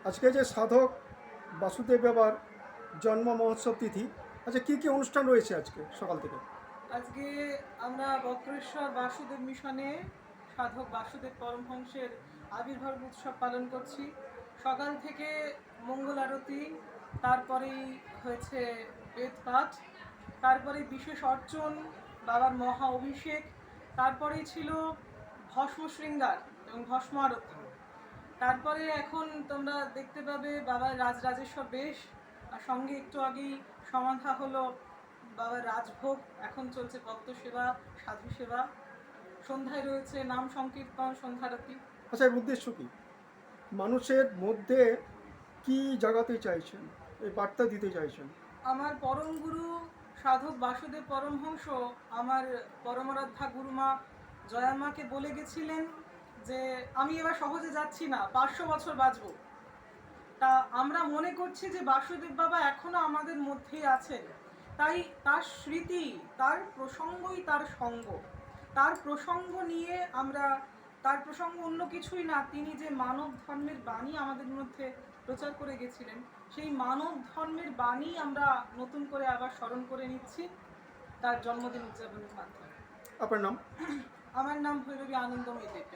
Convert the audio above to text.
আজকে যে সাধক বাসুদেব বাবার জন্ম মহোৎসব তিথি, আচ্ছা কী কী অনুষ্ঠান রয়েছে আজকে সকাল থেকে? আজকে আমরা বক্রেশ্বর বাসুদেব মিশনে সাধক বাসুদেব পরমহংসের আবির্ভাব উৎসব পালন করছি। সকাল থেকে মঙ্গল আরতি, তারপরেই হয়েছে বেদপাঠ, তারপরে বিশেষ অর্চন, বাবার মহা অভিষেক, তারপরেই ছিল ভস্ম শৃঙ্গার এবং ভস্ম আরতি। তারপরে এখন তোমরা দেখতে পাবে বাবার রাজরাজেশ্বর বেশ, আর সঙ্গে একটু আগেই সমাধা হলো বাবার রাজভোগ। এখন চলছে ভক্ত সেবা, সাধু সেবা। সন্ধ্যায় রয়েছে নাম সংকীর্তন, সন্ধ্যারতি। আচ্ছা, এর উদ্দেশ্য কী? মানুষের মধ্যে কি জাগাতে চাইছেন, এই বার্তা দিতে চাইছেন? আমার পরম গুরু সাধক বাসুদেব পরমহংস আমার পরমারাধ্যা গুরুমা জয়ামাকে বলে গেছিলেন যে আমি এবার সহজে যাচ্ছি না, 500 বছর বাঁচবো। তা আমরা মনে করছি যে বাসুদেব বাবা এখনো আমাদের মধ্যেই আছেন। তাই তার স্মৃতি, তার প্রসঙ্গই তার সঙ্গ। তার প্রসঙ্গ নিয়ে আমরা, তার প্রসঙ্গ অন্য কিছুই না, তিনি যে মানব ধর্মের বাণী আমাদের মধ্যে প্রচার করে গেছিলেন, সেই মানব ধর্মের বাণী আমরা নতুন করে আবার স্মরণ করে নিচ্ছি তার জন্মদিন উদযাপনের মাধ্যমে। আপনার নাম? আমার নাম ভৈরবী আনন্দময়ী দেবী।